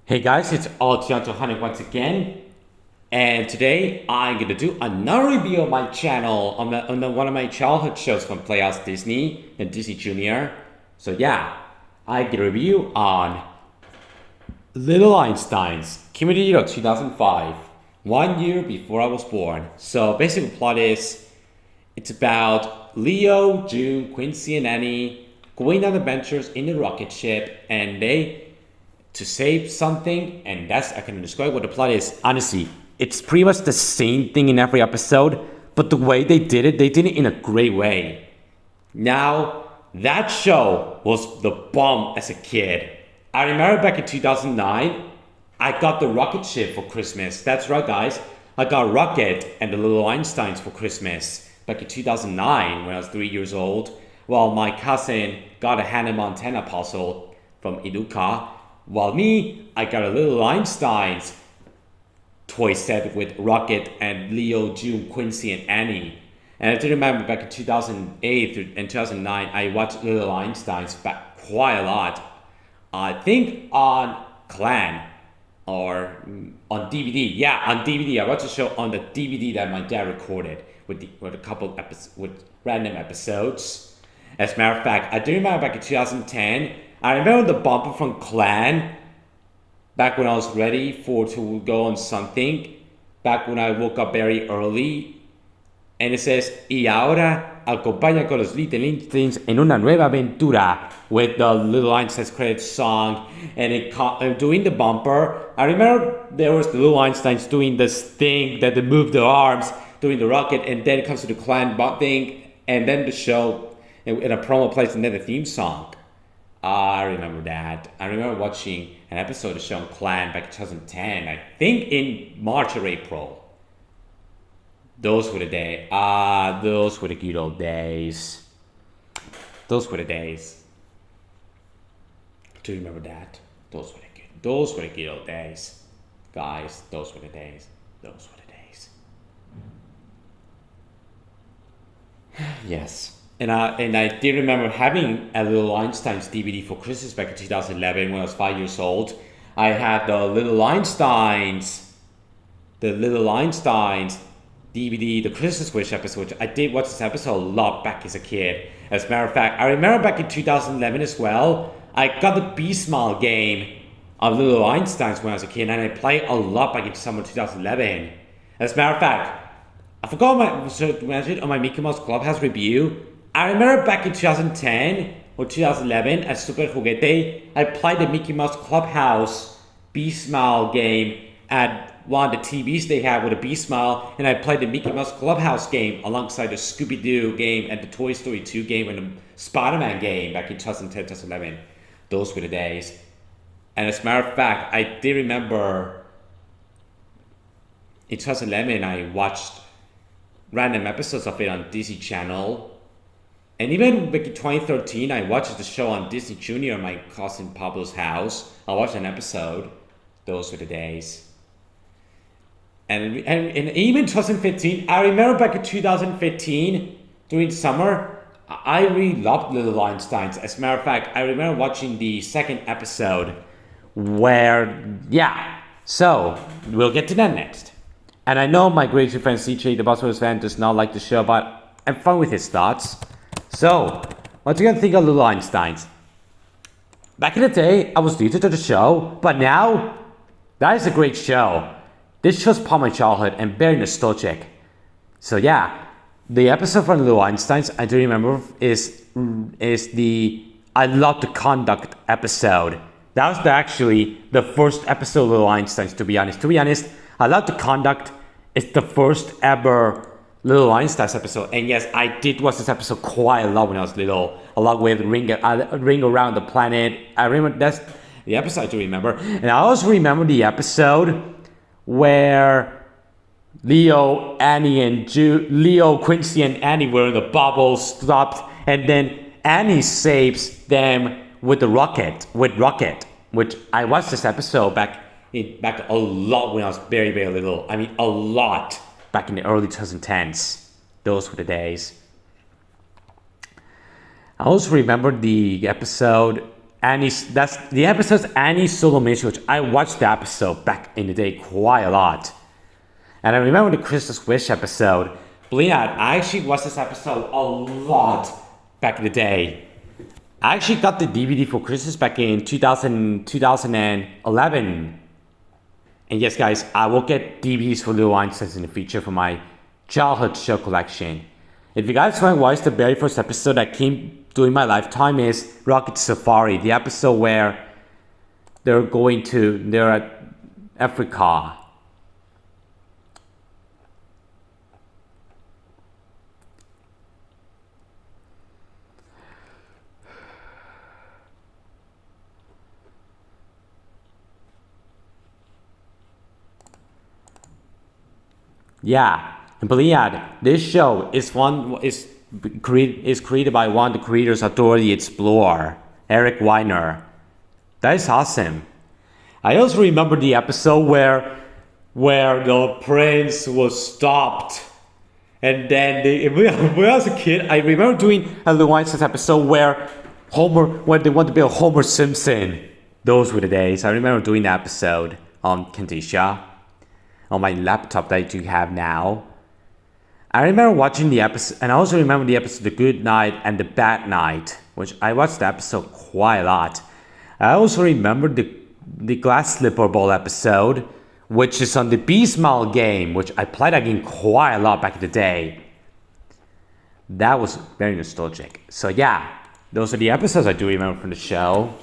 Hey guys, it's Altianto Honey once again, and today I'm gonna do another review of my channel on one of my childhood shows from Playhouse Disney and Disney Junior. So yeah, I get a review on Little Einsteins, Kimura 2005, 1 year before I was born. So basically, the plot is it's about Leo, June, Quincy, and Annie going on adventures in a rocket ship, and they to save something, and that's I can describe what the plot is. Honestly, it's pretty much the same thing in every episode, but the way they did it in a great way. Now, that show was the bomb as a kid. I remember back in 2009, I got the rocket ship for Christmas. That's right, guys. I got Rocket and the Little Einsteins for Christmas back in 2009 when I was 3 years old. While my cousin got a Hannah Montana puzzle from Inuka. While me, I got a Little Einsteins toy set with Rocket and Leo, June, Quincy, and Annie. And I do remember back in 2008 and 2009, I watched Little Einsteins back quite a lot. I think on Clan or on DVD. Yeah, on DVD. I watched the show on the DVD that my dad recorded with a couple with random episodes. As a matter of fact, I do remember back in 2010. I remember the bumper from Clan back when I was ready to go on something. Back when I woke up very early, and it says, "Y ahora acompaña con los Little Einsteins en una nueva aventura," with the Little Einsteins credit song, and doing the bumper. I remember there was the Little Einsteins doing this thing that they move their arms, doing the rocket, and then it comes to the Clan thing, and then the show, and a promo plays, and then the theme song. I remember that. I remember watching an episode of the show on Clan back in 2010, I think in March or April. Those were the days. Those were the good old days. Those were the days. Do you remember that? Those were the good old days. Guys, those were the days. Those were the days. Yes. And I did remember having a Little Einsteins DVD for Christmas back in 2011 when I was 5 years old. I had the Little Einsteins DVD, the Christmas Wish episode. I did watch this episode a lot back as a kid. As a matter of fact, I remember back in 2011 as well, I got the Be Smile game of Little Einsteins when I was a kid, and I played a lot back in summer 2011. As a matter of fact, I forgot when I did on my Mickey Mouse Clubhouse review. I remember back in 2010 or 2011 at Super Juguete, I played the Mickey Mouse Clubhouse Be Smile game at one of the TVs they had with a Be Smile, and I played the Mickey Mouse Clubhouse game alongside the Scooby-Doo game and the Toy Story 2 game and the Spider-Man game back in 2010, 2011. Those were the days. And as a matter of fact, I did remember in 2011 I watched random episodes of it on Disney Channel. And even back in 2013, I watched the show on Disney Junior at my cousin Pablo's house. I watched an episode. Those were the days. And even 2015, I remember back in 2015, during summer, I really loved Little Einsteins. As a matter of fact, I remember watching the second episode where, yeah, so we'll get to that next. And I know my great friend CJ, the Buzzwords fan, does not like the show, but I'm fine with his thoughts. So, what do you think of Little Einsteins? Back in the day, I was new to the show, but now, that is a great show. This show's part of my childhood and very nostalgic. So yeah, the episode from Little Einsteins I do remember is the I Love the Conduct episode. That was actually the first episode of Little Einsteins, to be honest. To be honest, I Love the Conduct is the first ever Little Einsteins episode, and yes, I did watch this episode quite a lot when I was little, along with Ring Around the Planet. I remember that's the episode I do remember, and I also remember the episode where Leo, Quincy, and Annie were in the bubble, stopped, and then Annie saves them with Rocket, which I watched this episode back a lot when I was very, very little. I mean, a lot. Back in the early 2010s. Those were the days. I also remember the episode Annie's, that's the episode's Annie's solo mission, which I watched the episode back in the day quite a lot. And I remember the Christmas Wish episode. Believe that, I actually watched this episode a lot back in the day. I actually got the DVD for Christmas back in 2011. And yes, guys, I will get DVDs for Little Einsteins in the future for my childhood show collection. If you guys want to watch the very first episode that came during my lifetime is Rocket Safari, the episode where they're at Africa. Yeah, and believe that this show is created by one of the creators of Dora the Explorer, Eric Weiner. That is awesome. I also remember the episode where the prince was stopped, and then when I was a kid, I remember doing a Little Einstein episode when they want to be a Homer Simpson. Those were the days. I remember doing that episode on Camtasia, on my laptop that I do have now. I remember watching the episode, and I also remember the episode The Good Night and The Bad Night, which I watched the episode quite a lot. I also remember the Glass Slipper Ball episode, which is on the B-Smile game, which I played that game quite a lot back in the day. That was very nostalgic. So yeah, those are the episodes I do remember from the show.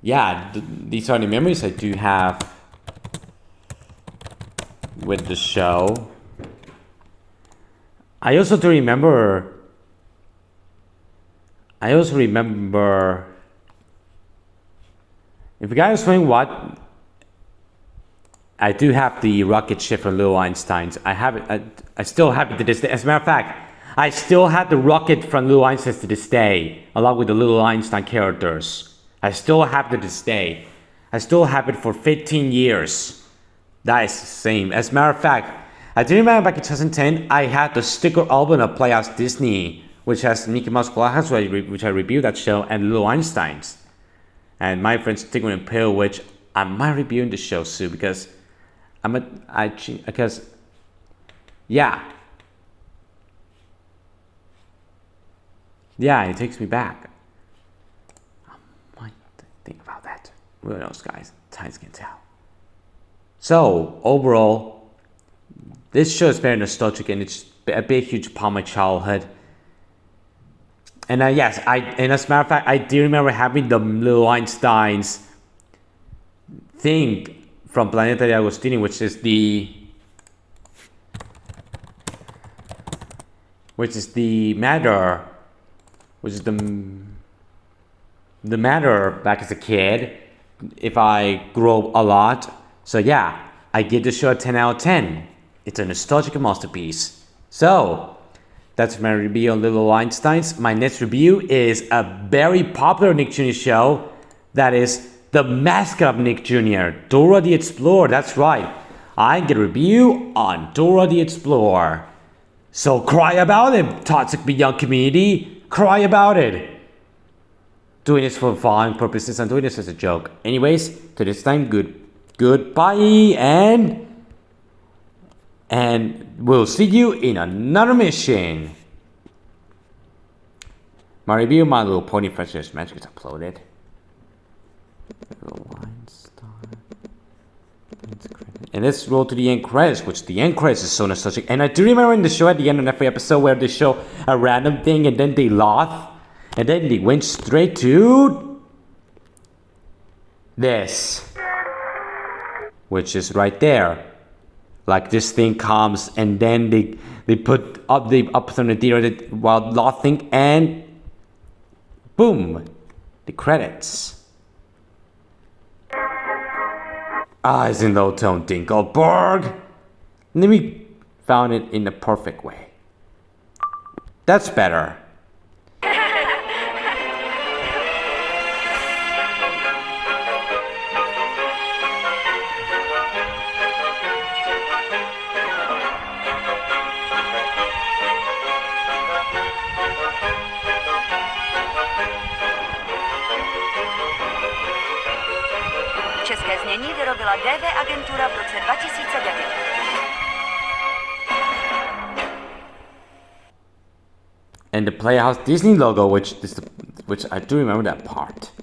Yeah, these are the memories I do have with the show. I also remember, if you guys wondering what, I do have the rocket ship for Little Einsteins. I have it, I still have it to this day. As a matter of fact, I still have the rocket from Little Einsteins to this day, along with the Little Einstein characters. I still have it to this day. I still have it for 15 years. That is the same. As a matter of fact, I do remember back in 2010, I had the sticker album of Playhouse Disney, which has Mickey Mouse Playhouse, which I reviewed that show, and Little Einsteins. And my friend Sticker and Pill, which I might review in the show soon because yeah, it takes me back. Think about that. Who knows, guys? Times can tell. So overall, this show is very nostalgic and it's a big, huge part of my childhood. And yes, and as a matter of fact, I do remember having the Little Einsteins thing from Planeta de Agostini, which is the matter back as a kid if I grow a lot. So yeah, I give the show a 10 out of 10. It's a nostalgic masterpiece. So that's my review on Little Einsteins. My next review is a very popular Nick Jr. show that is the mascot of Nick Jr., Dora the Explorer. That's right, I get a review on Dora the Explorer. So cry about it, toxic Beyond community. Cry about it. Doing this for fun purposes. I'm doing this as a joke. Anyways, to this time, goodbye, and we'll see you in another mission. My review of My Little Pony Friendship Magic is uploaded. And let's roll to the end credits, which the end credits is so nostalgic. And I do remember in the show at the end of every episode where they show a random thing and then they laugh. And then they went straight to this, which is right there. Like this thing comes and then they put up the on the theater while laughing and boom, the credits. Eyes in low tone, Dinkelberg. Let me found it in the perfect way. That's better. České znění vyrobila DV agentura v roce 2009. And the Playhouse Disney logo, which I do remember that part.